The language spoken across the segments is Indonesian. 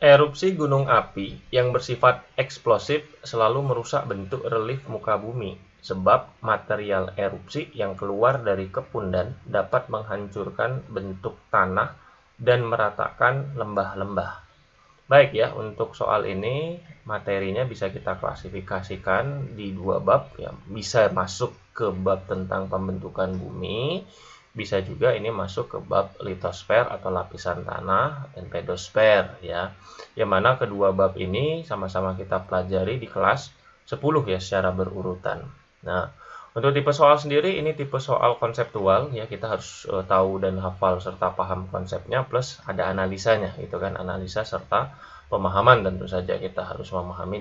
Erupsi gunung api yang bersifat eksplosif selalu merusak bentuk relief muka bumi, sebab material erupsi yang keluar dari kepundan dapat menghancurkan bentuk tanah dan meratakan lembah-lembah. Baik ya, untuk soal ini materinya bisa kita klasifikasikan di dua bab ya. Bisa masuk ke bab tentang pembentukan bumi, bisa juga ini masuk ke bab litosfer atau lapisan tanah dan pedosfer ya. Yang mana kedua bab ini sama-sama kita pelajari di kelas 10 ya secara berurutan. Nah, untuk tipe soal sendiri ini tipe soal konseptual ya, kita harus tahu dan hafal serta paham konsepnya plus ada analisanya gitu kan, analisa serta pemahaman. Tentu saja kita harus memahami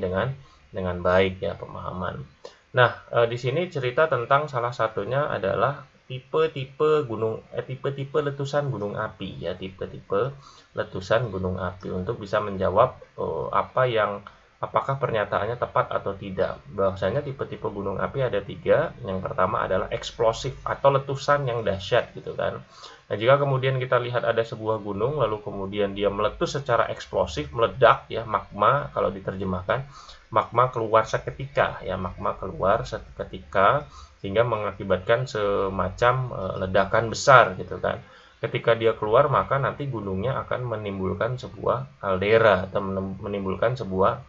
dengan baik ya pemahaman. Nah, di sini cerita tentang salah satunya adalah tipe-tipe letusan gunung api ya, tipe-tipe letusan gunung api untuk bisa menjawab apakah pernyataannya tepat atau tidak. Bahwasanya tipe-tipe gunung api ada 3. Yang pertama adalah eksplosif atau letusan yang dahsyat gitu kan. Nah, jika kemudian kita lihat ada sebuah gunung lalu kemudian dia meletus secara eksplosif, meledak ya, magma kalau diterjemahkan, magma keluar seketika ya, magma keluar seketika sehingga mengakibatkan semacam ledakan besar gitu kan. Ketika dia keluar maka nanti gunungnya akan menimbulkan sebuah kaldera atau menimbulkan sebuah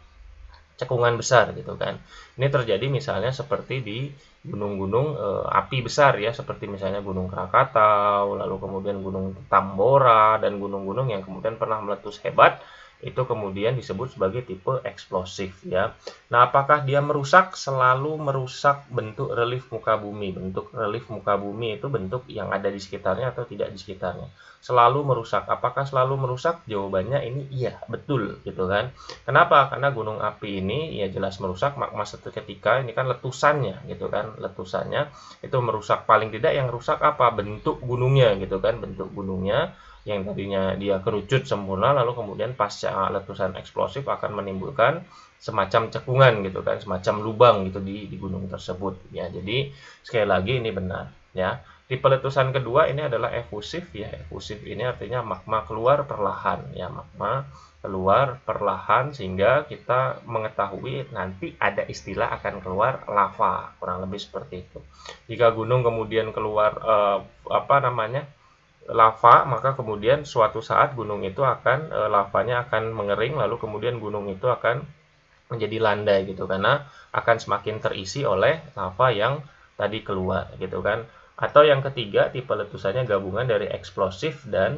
cekungan besar gitu kan. Ini terjadi misalnya seperti di gunung-gunung api besar ya, seperti misalnya Gunung Krakatau, lalu kemudian Gunung Tambora dan gunung-gunung yang kemudian pernah meletus hebat, itu kemudian disebut sebagai tipe eksplosif ya. Nah, apakah dia merusak? Selalu merusak bentuk relief muka bumi. Bentuk relief muka bumi itu bentuk yang ada di sekitarnya atau tidak di sekitarnya. Selalu merusak. Apakah selalu merusak? Jawabannya ini iya, betul gitu kan. Kenapa? Karena gunung api ini ya jelas merusak magma seketika, ini kan letusannya gitu kan. Letusannya itu merusak, paling tidak yang rusak apa? Bentuk gunungnya gitu kan, bentuk gunungnya yang tadinya dia kerucut sempurna lalu kemudian pasca letusan eksplosif akan menimbulkan semacam cekungan gitu kan, semacam lubang gitu di gunung tersebut ya. Jadi sekali lagi ini benar ya. Tipe letusan kedua ini adalah efusif ya. Efusif ini artinya magma keluar perlahan ya, magma keluar perlahan sehingga kita mengetahui nanti ada istilah akan keluar lava, kurang lebih seperti itu. Jika gunung kemudian keluar lava, maka kemudian suatu saat gunung itu akan lavanya akan mengering lalu kemudian gunung itu akan menjadi landai gitu karena akan semakin terisi oleh lava yang tadi keluar gitu kan. Atau yang ketiga tipe letusannya gabungan dari eksplosif dan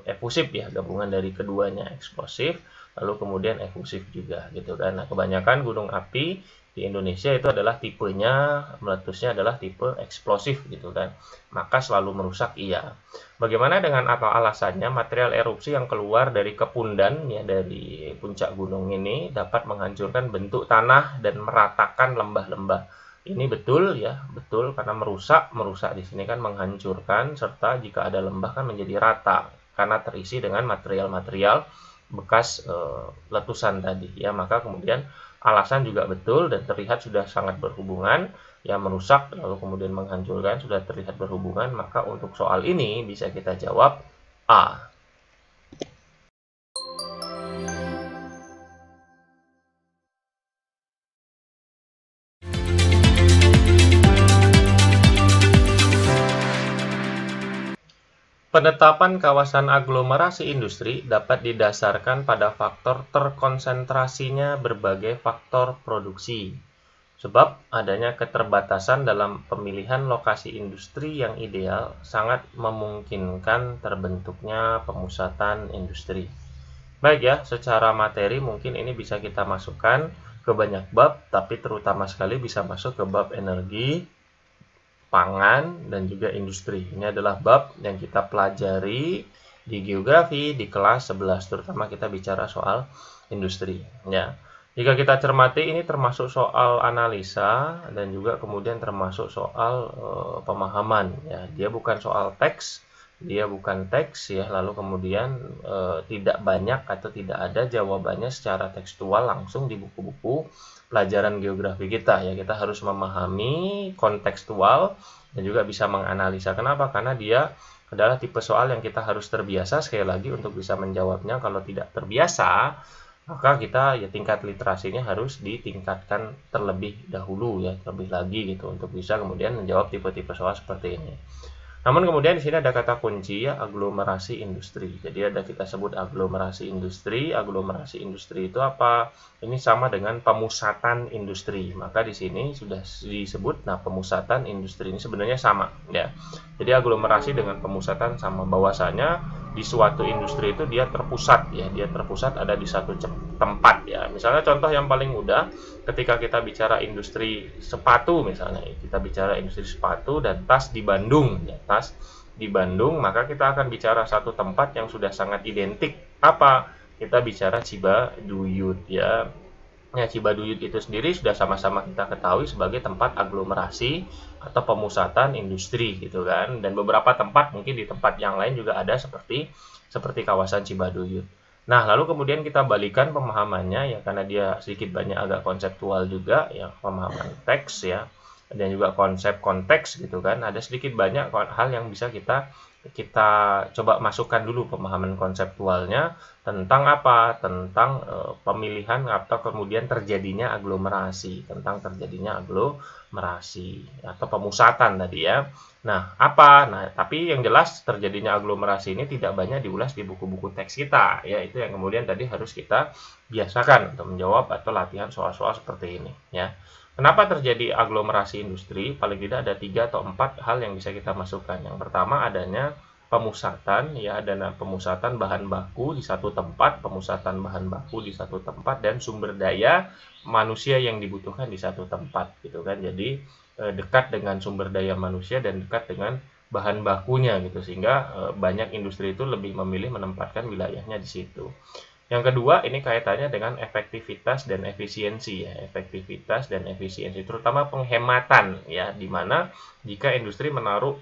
efusif ya, gabungan dari keduanya, eksplosif lalu kemudian efusif juga gitu kan. Nah, kebanyakan gunung api di Indonesia itu adalah tipenya meletusnya adalah tipe eksplosif gitu kan, maka selalu merusak iya. Bagaimana dengan apa alasannya? Material erupsi yang keluar dari kepundan ya, dari puncak gunung ini dapat menghancurkan bentuk tanah dan meratakan lembah-lembah. Ini betul ya, betul, karena merusak di sini kan menghancurkan, serta jika ada lembah kan menjadi rata karena terisi dengan material-material bekas letusan tadi ya. Maka kemudian alasan juga betul dan terlihat sudah sangat berhubungan ya, merusak lalu kemudian menghancurkan sudah terlihat berhubungan, maka untuk soal ini bisa kita jawab A. Penetapan kawasan aglomerasi industri dapat didasarkan pada faktor terkonsentrasinya berbagai faktor produksi. Sebab adanya keterbatasan dalam pemilihan lokasi industri yang ideal sangat memungkinkan terbentuknya pemusatan industri. Baik ya, secara materi mungkin ini bisa kita masukkan ke banyak bab, tapi terutama sekali bisa masuk ke bab energi, pangan, dan juga industri. Ini adalah bab yang kita pelajari di geografi di kelas 11, terutama kita bicara soal industri ya. Jika kita cermati ini termasuk soal analisa dan juga kemudian termasuk soal pemahaman ya. Dia bukan soal teks, ya, lalu kemudian tidak banyak atau tidak ada jawabannya secara tekstual langsung di buku-buku pelajaran geografi kita ya. Kita harus memahami kontekstual dan juga bisa menganalisa. Kenapa? Karena dia adalah tipe soal yang kita harus terbiasa sekali lagi untuk bisa menjawabnya. Kalau tidak terbiasa, maka kita ya tingkat literasinya harus ditingkatkan terlebih dahulu ya, terlebih lagi gitu untuk bisa kemudian menjawab tipe-tipe soal seperti ini. Namun kemudian di sini ada kata kunci ya, aglomerasi industri. Jadi ada kita sebut aglomerasi industri. Aglomerasi industri itu apa? Ini sama dengan pemusatan industri. Maka di sini sudah disebut, nah pemusatan industri ini sebenarnya sama ya. Jadi aglomerasi dengan pemusatan sama, bahwasanya di suatu industri itu dia terpusat ya, dia terpusat ada di satu tempat ya. Misalnya contoh yang paling mudah, ketika kita bicara industri sepatu misalnya, kita bicara industri sepatu dan tas di Bandung ya, tas di Bandung, maka kita akan bicara satu tempat yang sudah sangat identik. Apa? Kita bicara Cibaduyut ya. Ya, Cibaduyut itu sendiri sudah sama-sama kita ketahui sebagai tempat aglomerasi atau pemusatan industri gitu kan. Dan beberapa tempat mungkin di tempat yang lain juga ada seperti kawasan Cibaduyut. Nah, lalu kemudian kita balikan pemahamannya ya, karena dia sedikit banyak agak konseptual juga ya, pemahaman teks ya, dan juga konsep konteks gitu kan. Ada sedikit banyak hal yang bisa kita coba masukkan dulu pemahaman konseptualnya tentang apa? Tentang pemilihan atau kemudian terjadinya aglomerasi, tentang terjadinya aglomerasi atau pemusatan tadi ya. Nah, apa? Nah, tapi yang jelas terjadinya aglomerasi ini tidak banyak diulas di buku-buku teks kita ya. Itu yang kemudian tadi harus kita biasakan untuk menjawab atau latihan soal-soal seperti ini ya. Kenapa terjadi aglomerasi industri? Paling tidak ada 3 atau 4 hal yang bisa kita masukkan. Yang pertama adanya pemusatan, ya, adanya pemusatan bahan baku di satu tempat, pemusatan bahan baku di satu tempat, dan sumber daya manusia yang dibutuhkan di satu tempat, gitu kan? Jadi dekat dengan sumber daya manusia dan dekat dengan bahan bakunya, gitu, sehingga banyak industri itu lebih memilih menempatkan wilayahnya di situ. Yang kedua, ini kaitannya dengan efektivitas dan efisiensi ya, efektivitas dan efisiensi, terutama penghematan ya, di mana jika industri menaruh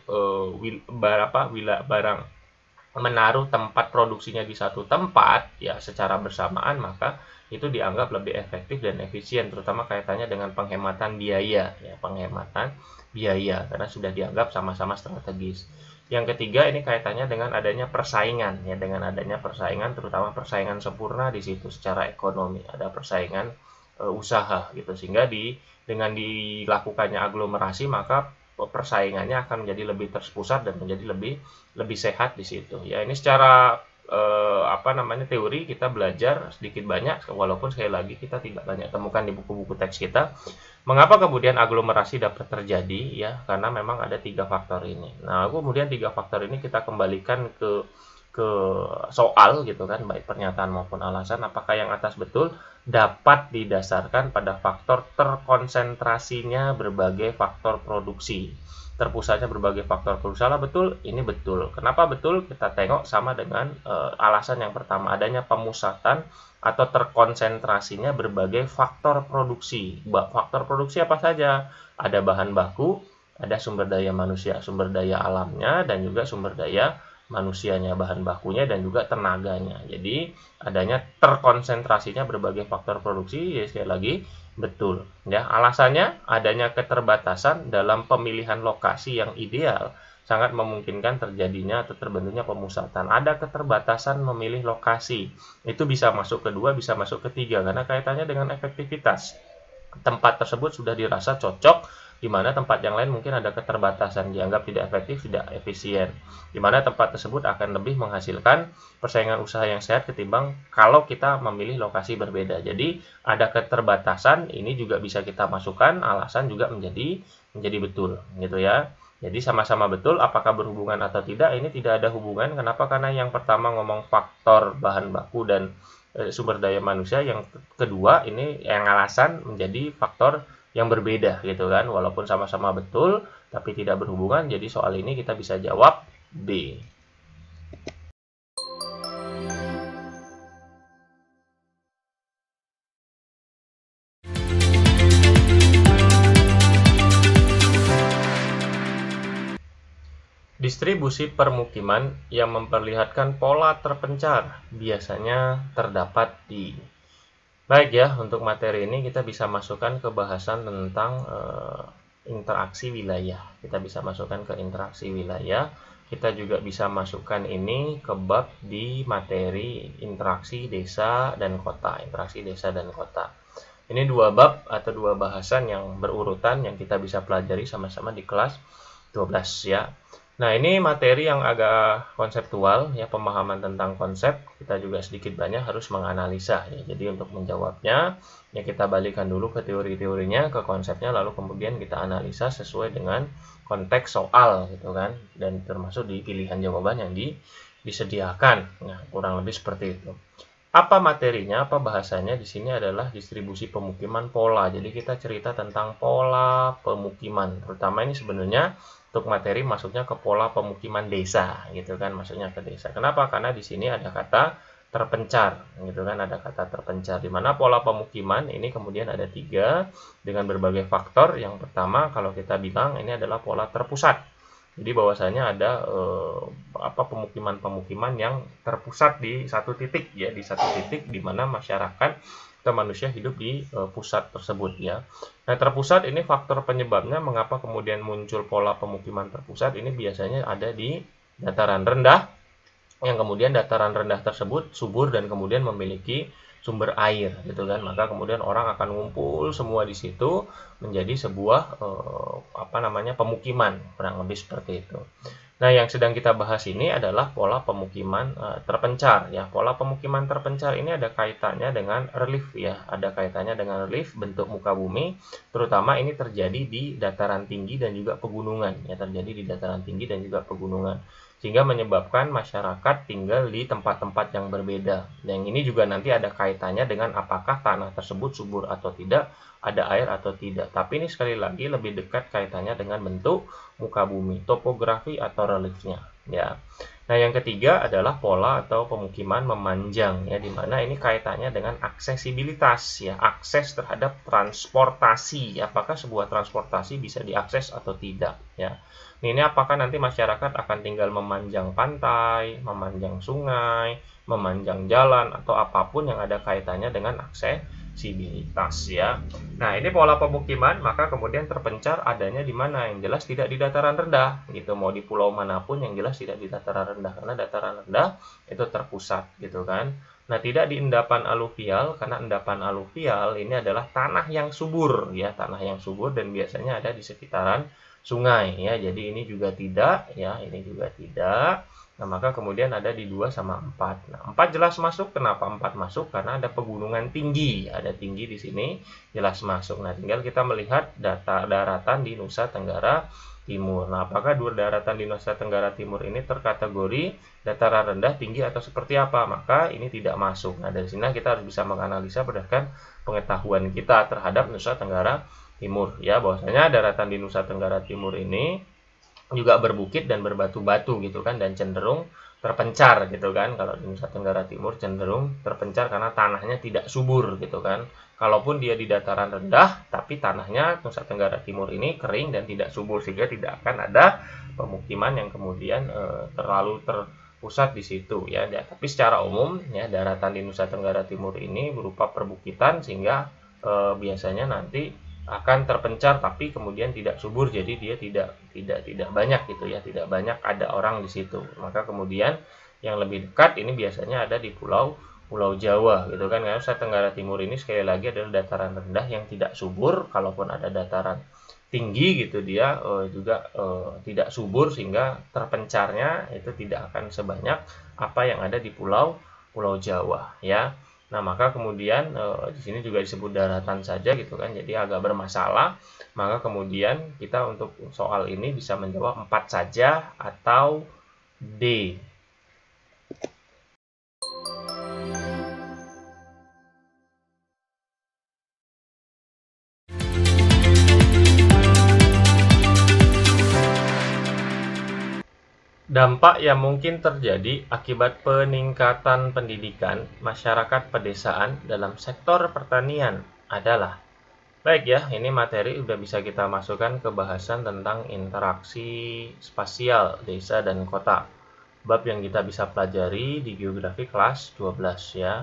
menaruh tempat produksinya di satu tempat ya secara bersamaan, maka itu dianggap lebih efektif dan efisien, terutama kaitannya dengan penghematan biaya ya, penghematan biaya karena sudah dianggap sama-sama strategis. Yang ketiga, ini kaitannya dengan adanya persaingan ya, dengan adanya persaingan, terutama persaingan sempurna di situ secara ekonomi, ada persaingan usaha gitu, sehingga dengan dilakukannya aglomerasi maka persaingannya akan menjadi lebih terpusat dan menjadi lebih sehat di situ ya. Ini secara teori kita belajar sedikit banyak, walaupun sekali lagi kita tidak banyak temukan di buku-buku teks kita. Mengapa kemudian aglomerasi dapat terjadi ya? Karena memang ada 3 faktor ini. Nah, kemudian 3 faktor ini kita kembalikan ke soal gitu kan, baik pernyataan maupun alasan. Apakah yang atas betul? Dapat didasarkan pada faktor terkonsentrasinya berbagai faktor produksi, terpusatnya berbagai faktor produksi. Salah betul? Ini betul. Kenapa betul? Kita tengok sama dengan alasan yang pertama, adanya pemusatan atau terkonsentrasinya berbagai faktor produksi. Faktor produksi apa saja? Ada bahan baku, ada sumber daya manusia, sumber daya alamnya, dan juga sumber daya manusianya, bahan bakunya, dan juga tenaganya. Jadi adanya terkonsentrasinya berbagai faktor produksi, ya sekali lagi betul ya. Alasannya adanya keterbatasan dalam pemilihan lokasi yang ideal sangat memungkinkan terjadinya atau terbentuknya pemusatan. Ada keterbatasan memilih lokasi, itu bisa masuk kedua, bisa masuk ketiga, karena kaitannya dengan efektivitas. Tempat tersebut sudah dirasa cocok, di mana tempat yang lain mungkin ada keterbatasan, dianggap tidak efektif, tidak efisien, di mana tempat tersebut akan lebih menghasilkan persaingan usaha yang sehat ketimbang kalau kita memilih lokasi berbeda. Jadi ada keterbatasan, ini juga bisa kita masukkan, alasan juga menjadi betul gitu ya. Jadi sama-sama betul, apakah berhubungan atau tidak, ini tidak ada hubungan. Kenapa? Karena yang pertama ngomong faktor bahan baku dan sumber daya manusia, yang kedua ini yang alasan menjadi faktor yang berbeda gitu kan, walaupun sama-sama betul tapi tidak berhubungan. Jadi soal ini kita bisa jawab B. Distribusi permukiman yang memperlihatkan pola terpencar biasanya terdapat di. Baik ya, untuk materi ini kita bisa masukkan ke bahasan tentang interaksi wilayah. Kita bisa masukkan ke interaksi wilayah. kita juga bisa masukkan ini ke bab di materi interaksi desa dan kota. Interaksi desa dan kota. Ini dua bab atau dua bahasan yang berurutan yang kita bisa pelajari sama-sama di kelas 12 ya. Nah, ini materi yang agak konseptual ya, pemahaman tentang konsep. Kita juga sedikit banyak harus menganalisa ya. Jadi untuk menjawabnya ya kita balikan dulu ke teori-teorinya, ke konsepnya, lalu kemudian kita analisa sesuai dengan konteks soal gitu kan, dan termasuk di pilihan jawaban yang disediakan. Nah, kurang lebih seperti itu. Apa materinya, apa bahasanya di sini adalah distribusi pemukiman pola. Jadi kita cerita tentang pola pemukiman. Terutama ini sebenarnya untuk materi masuknya ke pola pemukiman desa gitu kan, masuknya ke desa. Kenapa? Karena di sini ada kata terpencar gitu kan, ada kata terpencar di mana pola pemukiman ini kemudian ada 3 dengan berbagai faktor. Yang pertama kalau kita bilang ini adalah pola terpusat. Jadi bahwasanya ada pemukiman-pemukiman yang terpusat di satu titik ya, di satu titik di mana masyarakat atau manusia hidup di pusat tersebut ya. Nah, terpusat ini faktor penyebabnya mengapa kemudian muncul pola pemukiman terpusat ini biasanya ada di dataran rendah, yang kemudian dataran rendah tersebut subur dan kemudian memiliki sumber air gitu kan. Maka kemudian orang akan ngumpul semua di situ menjadi sebuah pemukiman, kurang lebih seperti itu. Nah, yang sedang kita bahas ini adalah pola pemukiman terpencar ya. Pola pemukiman terpencar ini ada kaitannya dengan relief ya, ada kaitannya dengan relief bentuk muka bumi, terutama ini terjadi di dataran tinggi dan juga pegunungan ya, terjadi di dataran tinggi dan juga pegunungan. Sehingga menyebabkan masyarakat tinggal di tempat-tempat yang berbeda. Yang ini juga nanti ada kaitannya dengan apakah tanah tersebut subur atau tidak, ada air atau tidak. Tapi ini sekali lagi lebih dekat kaitannya dengan bentuk muka bumi, topografi atau reliefnya ya. Nah, yang ketiga adalah pola atau pemukiman memanjang ya, di mana ini kaitannya dengan aksesibilitas ya, akses terhadap transportasi. Apakah sebuah transportasi bisa diakses atau tidak ya. Ini apakah nanti masyarakat akan tinggal memanjang pantai, memanjang sungai, memanjang jalan, atau apapun yang ada kaitannya dengan aksesibilitas ya. Nah, ini pola pemukiman, maka kemudian terpencar adanya di mana? Yang jelas tidak di dataran rendah gitu, mau di pulau manapun yang jelas tidak di dataran rendah, karena dataran rendah itu terpusat gitu kan. Nah, tidak di endapan aluvial, karena endapan aluvial ini adalah tanah yang subur ya, tanah yang subur dan biasanya ada di sekitaran sungai ya. Jadi ini juga tidak ya, ini juga tidak. Nah, maka kemudian ada di 2 sama 4. Nah, 4 jelas masuk. Kenapa 4 masuk? Karena ada pegunungan tinggi, ada tinggi di sini jelas masuk. Nah, tinggal kita melihat daratan di Nusa Tenggara Timur. Nah, apakah dua daratan di Nusa Tenggara Timur ini terkategori dataran rendah, tinggi, atau seperti apa? Maka ini tidak masuk. Nah, dari sini kita harus bisa menganalisa berdasarkan pengetahuan kita terhadap Nusa Tenggara Timur ya, bahwasanya daratan di Nusa Tenggara Timur ini juga berbukit dan berbatu-batu gitu kan, dan cenderung terpencar gitu kan. Kalau di Nusa Tenggara Timur cenderung terpencar karena tanahnya tidak subur gitu kan. Kalaupun dia di dataran rendah, tapi tanahnya Nusa Tenggara Timur ini kering dan tidak subur, sehingga tidak akan ada pemukiman yang kemudian terlalu terpusat di situ ya. Tapi secara umum ya, daratan di Nusa Tenggara Timur ini berupa perbukitan, sehingga biasanya nanti akan terpencar tapi kemudian tidak subur, jadi dia tidak banyak gitu ya, tidak banyak ada orang di situ. Maka kemudian yang lebih dekat ini biasanya ada di Pulau Jawa gitu kan. Karena Nusa Tenggara Timur ini sekali lagi adalah dataran rendah yang tidak subur, kalaupun ada dataran tinggi gitu dia juga tidak subur, sehingga terpencarnya itu tidak akan sebanyak apa yang ada di Pulau Jawa ya. Nah, maka kemudian di sini juga disebut daratan saja gitu kan, jadi agak bermasalah. Maka kemudian kita untuk soal ini bisa menjawab 4 saja atau D. Dampak yang mungkin terjadi akibat peningkatan pendidikan masyarakat pedesaan dalam sektor pertanian adalah, baik ya, ini materi udah bisa kita masukkan ke bahasan tentang interaksi spasial desa dan kota. Bab yang kita bisa pelajari di geografi kelas 12 ya.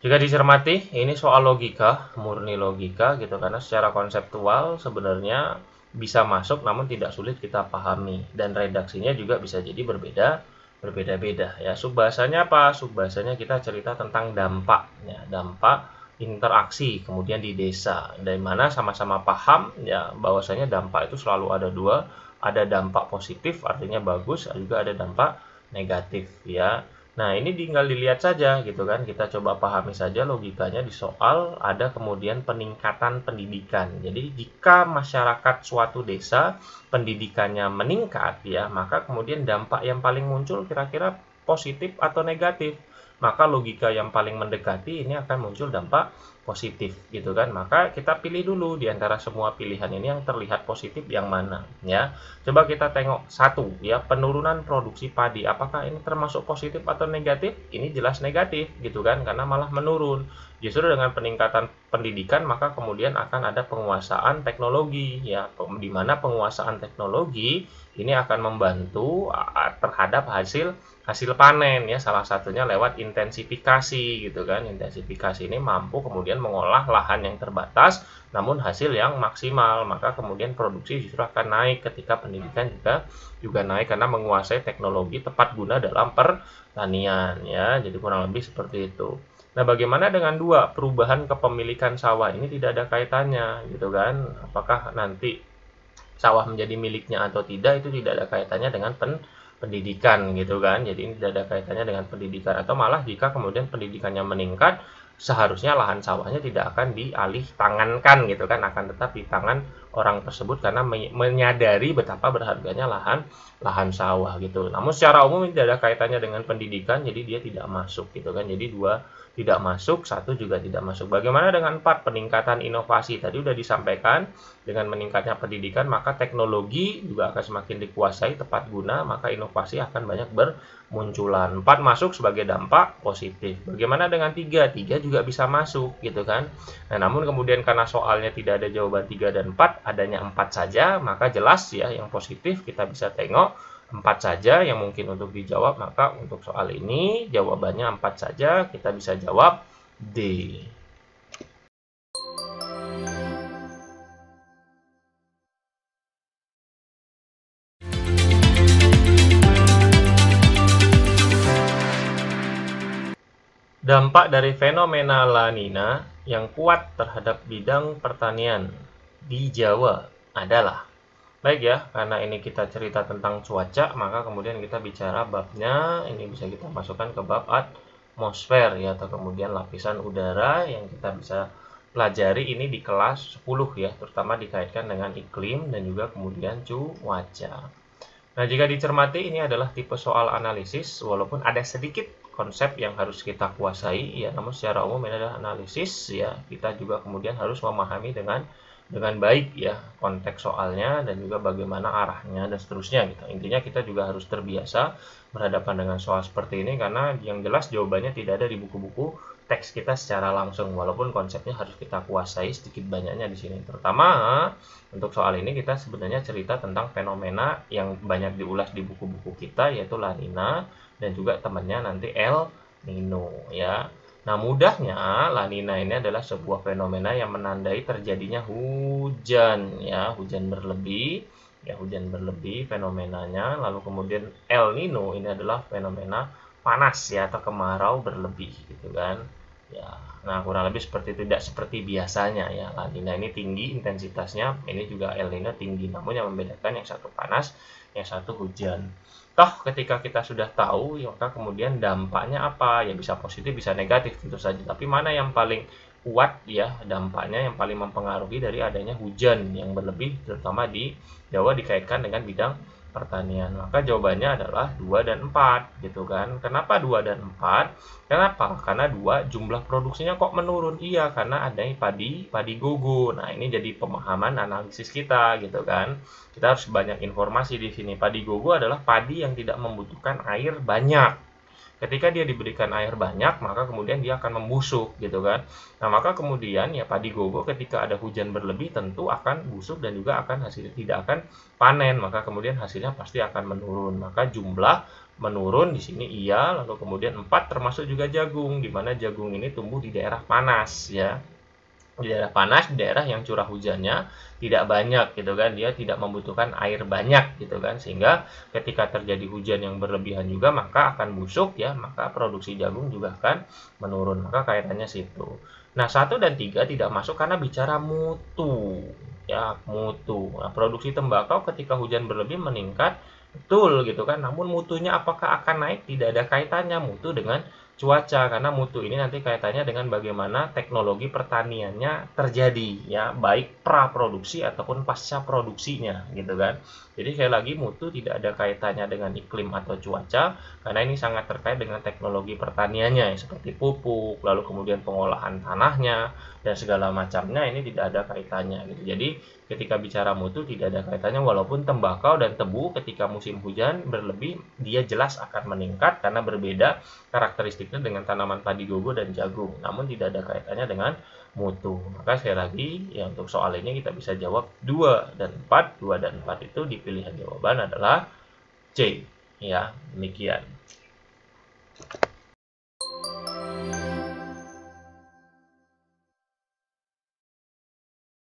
Jika dicermati, ini soal logika, murni logika gitu, karena secara konseptual sebenarnya bisa masuk namun tidak sulit kita pahami, dan redaksinya juga bisa jadi berbeda-beda ya. Subbahasanya apa? Subbahasanya kita cerita tentang dampak ya, dampak interaksi kemudian di desa, dari mana sama-sama paham ya bahwasanya dampak itu selalu ada dua, ada dampak positif artinya bagus, juga ada dampak negatif ya. Nah, ini tinggal dilihat saja gitu kan, kita coba pahami saja logikanya di soal ada kemudian peningkatan pendidikan. Jadi jika masyarakat suatu desa pendidikannya meningkat ya, maka kemudian dampak yang paling muncul kira-kira positif atau negatif. Maka logika yang paling mendekati ini akan muncul dampak positif gitu kan. Maka kita pilih dulu di antara semua pilihan ini yang terlihat positif yang mana ya. Coba kita tengok satu ya, penurunan produksi padi, apakah ini termasuk positif atau negatif? Ini jelas negatif gitu kan, karena malah menurun. Justru dengan peningkatan pendidikan maka kemudian akan ada penguasaan teknologi ya, di mana penguasaan teknologi ini akan membantu terhadap hasil panen ya, salah satunya lewat intensifikasi gitu kan. Intensifikasi ini mampu kemudian mengolah lahan yang terbatas namun hasil yang maksimal, maka kemudian produksi justru akan naik ketika pendidikan juga naik karena menguasai teknologi tepat guna dalam pertanian ya. Jadi kurang lebih seperti itu. Nah, bagaimana dengan dua, perubahan kepemilikan sawah? Ini tidak ada kaitannya gitu kan. Apakah nanti sawah menjadi miliknya atau tidak, itu tidak ada kaitannya dengan pendidikan gitu kan. Jadi ini tidak ada kaitannya dengan pendidikan, atau malah jika kemudian pendidikannya meningkat, seharusnya lahan sawahnya tidak akan dialih tangankan gitu kan, akan tetap di tangan orang tersebut karena menyadari betapa berharganya lahan sawah gitu. Namun secara umum ini tidak ada kaitannya dengan pendidikan, jadi dia tidak masuk gitu kan. Jadi dua tidak masuk, satu juga tidak masuk. Bagaimana dengan 4, peningkatan inovasi? Tadi sudah disampaikan, dengan meningkatnya pendidikan maka teknologi juga akan semakin dikuasai tepat guna, maka inovasi akan banyak bermunculan. 4 masuk sebagai dampak positif. Bagaimana dengan 3? 3 juga bisa masuk gitu kan. Nah, namun kemudian karena soalnya tidak ada jawaban 3 dan 4, adanya 4 saja, maka jelas ya yang positif kita bisa tengok 4 saja yang mungkin untuk dijawab. Maka untuk soal ini jawabannya 4 saja, kita bisa jawab D. Dampak dari fenomena La Nina yang kuat terhadap bidang pertanian di Jawa adalah, baik ya, karena ini kita cerita tentang cuaca, maka kemudian kita bicara babnya, ini bisa kita masukkan ke bab atmosfer ya, atau kemudian lapisan udara yang kita bisa pelajari ini di kelas 10 ya, terutama dikaitkan dengan iklim dan juga kemudian cuaca. Nah, jika dicermati ini adalah tipe soal analisis, walaupun ada sedikit konsep yang harus kita kuasai ya, namun secara umum ini adalah analisis ya. Kita juga kemudian harus memahami dengan baik ya konteks soalnya dan juga bagaimana arahnya dan seterusnya gitu. Intinya kita juga harus terbiasa berhadapan dengan soal seperti ini, karena yang jelas jawabannya tidak ada di buku-buku teks kita secara langsung, walaupun konsepnya harus kita kuasai sedikit banyaknya di sini. Terutama untuk soal ini kita sebenarnya cerita tentang fenomena yang banyak diulas di buku-buku kita, yaitu La Nina dan juga temannya nanti El Nino ya. Nah, mudahnya La Nina ini adalah sebuah fenomena yang menandai terjadinya hujan ya, hujan berlebih ya, hujan berlebih fenomenanya. Lalu kemudian El Nino ini adalah fenomena panas ya, atau kemarau berlebih gitu kan ya. Nah, kurang lebih seperti itu, tidak seperti biasanya ya. La Nina ini tinggi intensitasnya, ini juga El Nino tinggi, namun yang membedakan yang satu panas, yang satu hujan. Toh ketika kita sudah tahu, maka kemudian dampaknya apa? Ya bisa positif, bisa negatif tentu saja. Tapi mana yang paling kuat ya dampaknya, yang paling mempengaruhi dari adanya hujan yang berlebih, terutama di Jawa dikaitkan dengan bidang pertanian? Maka jawabannya adalah 2 dan 4 gitu kan. Kenapa 2 dan 4? Kenapa? Karena 2 jumlah produksinya kok menurun. Iya, karena adanya padi gogo. Nah, ini jadi pemahaman analisis kita gitu kan. Kita harus banyak informasi di sini. Padi gogo adalah padi yang tidak membutuhkan air banyak. Ketika dia diberikan air banyak, maka kemudian dia akan membusuk gitu kan. Nah, maka kemudian ya padi gogo ketika ada hujan berlebih tentu akan busuk dan juga akan hasilnya tidak akan panen, maka kemudian hasilnya pasti akan menurun. Maka jumlah menurun di sini iya. Lalu kemudian 4 termasuk juga jagung, di mana jagung ini tumbuh di daerah panas ya. di daerah panas, di daerah yang curah hujannya tidak banyak gitu kan, dia tidak membutuhkan air banyak gitu kan, sehingga ketika terjadi hujan yang berlebihan juga maka akan busuk ya, maka produksi jagung juga akan menurun. Maka kaitannya situ. Nah, 1 dan 3 tidak masuk karena bicara mutu ya, mutu. Nah, produksi tembakau ketika hujan berlebih meningkat betul gitu kan, namun mutunya apakah akan naik, tidak ada kaitannya mutu dengan cuaca, karena mutu ini nanti kaitannya dengan bagaimana teknologi pertaniannya terjadi ya, baik pra produksi ataupun pasca produksinya gitu kan. Jadi sekali lagi mutu tidak ada kaitannya dengan iklim atau cuaca, karena ini sangat terkait dengan teknologi pertaniannya ya, seperti pupuk, lalu kemudian pengolahan tanahnya dan segala macamnya, ini tidak ada kaitannya gitu. Jadi ketika bicara mutu tidak ada kaitannya, walaupun tembakau dan tebu ketika musim hujan berlebih dia jelas akan meningkat karena berbeda karakteristiknya dengan tanaman padi gogo dan jagung, namun tidak ada kaitannya dengan mutu. Maka sekali lagi ya, untuk soal ini kita bisa jawab 2 dan 4. 2 dan 4 itu di pilihan jawaban adalah C ya, demikian.